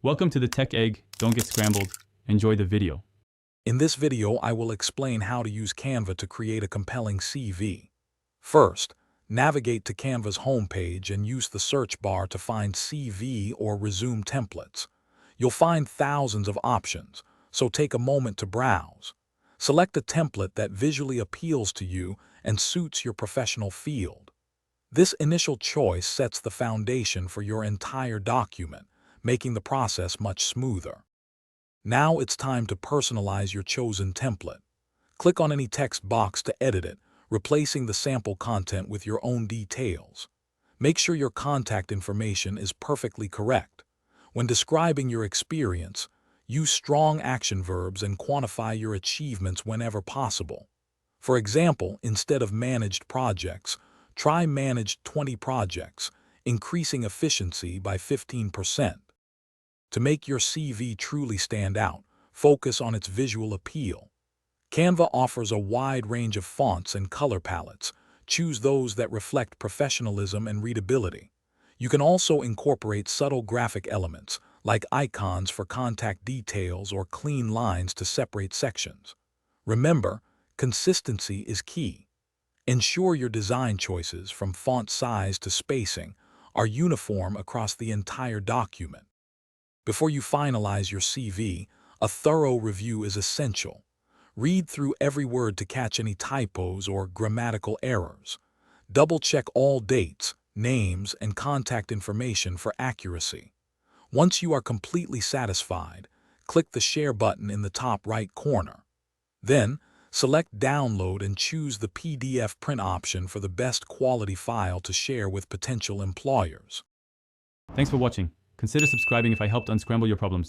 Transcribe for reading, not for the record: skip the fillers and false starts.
Welcome to the Tech Egg. Don't get scrambled. Enjoy the video. In this video, I will explain how to use Canva to create a compelling CV. First, navigate to Canva's homepage and use the search bar to find CV or resume templates. You'll find thousands of options, so take a moment to browse. Select a template that visually appeals to you and suits your professional field. This initial choice sets the foundation for your entire document, making the process much smoother. Now it's time to personalize your chosen template. Click on any text box to edit it, replacing the sample content with your own details. Make sure your contact information is perfectly correct. When describing your experience, use strong action verbs and quantify your achievements whenever possible. For example, instead of managed projects, try managed 20 projects, increasing efficiency by 15%. To make your CV truly stand out, focus on its visual appeal. Canva offers a wide range of fonts and color palettes. Choose those that reflect professionalism and readability. You can also incorporate subtle graphic elements, like icons for contact details or clean lines to separate sections. Remember, consistency is key. Ensure your design choices, from font size to spacing, are uniform across the entire document. Before you finalize your CV, a thorough review is essential. Read through every word to catch any typos or grammatical errors. Double-check all dates, names, and contact information for accuracy. Once you are completely satisfied, click the Share button in the top right corner. Then, select Download and choose the PDF print option for the best quality file to share with potential employers. Thanks for watching. Consider subscribing if I helped unscramble your problems.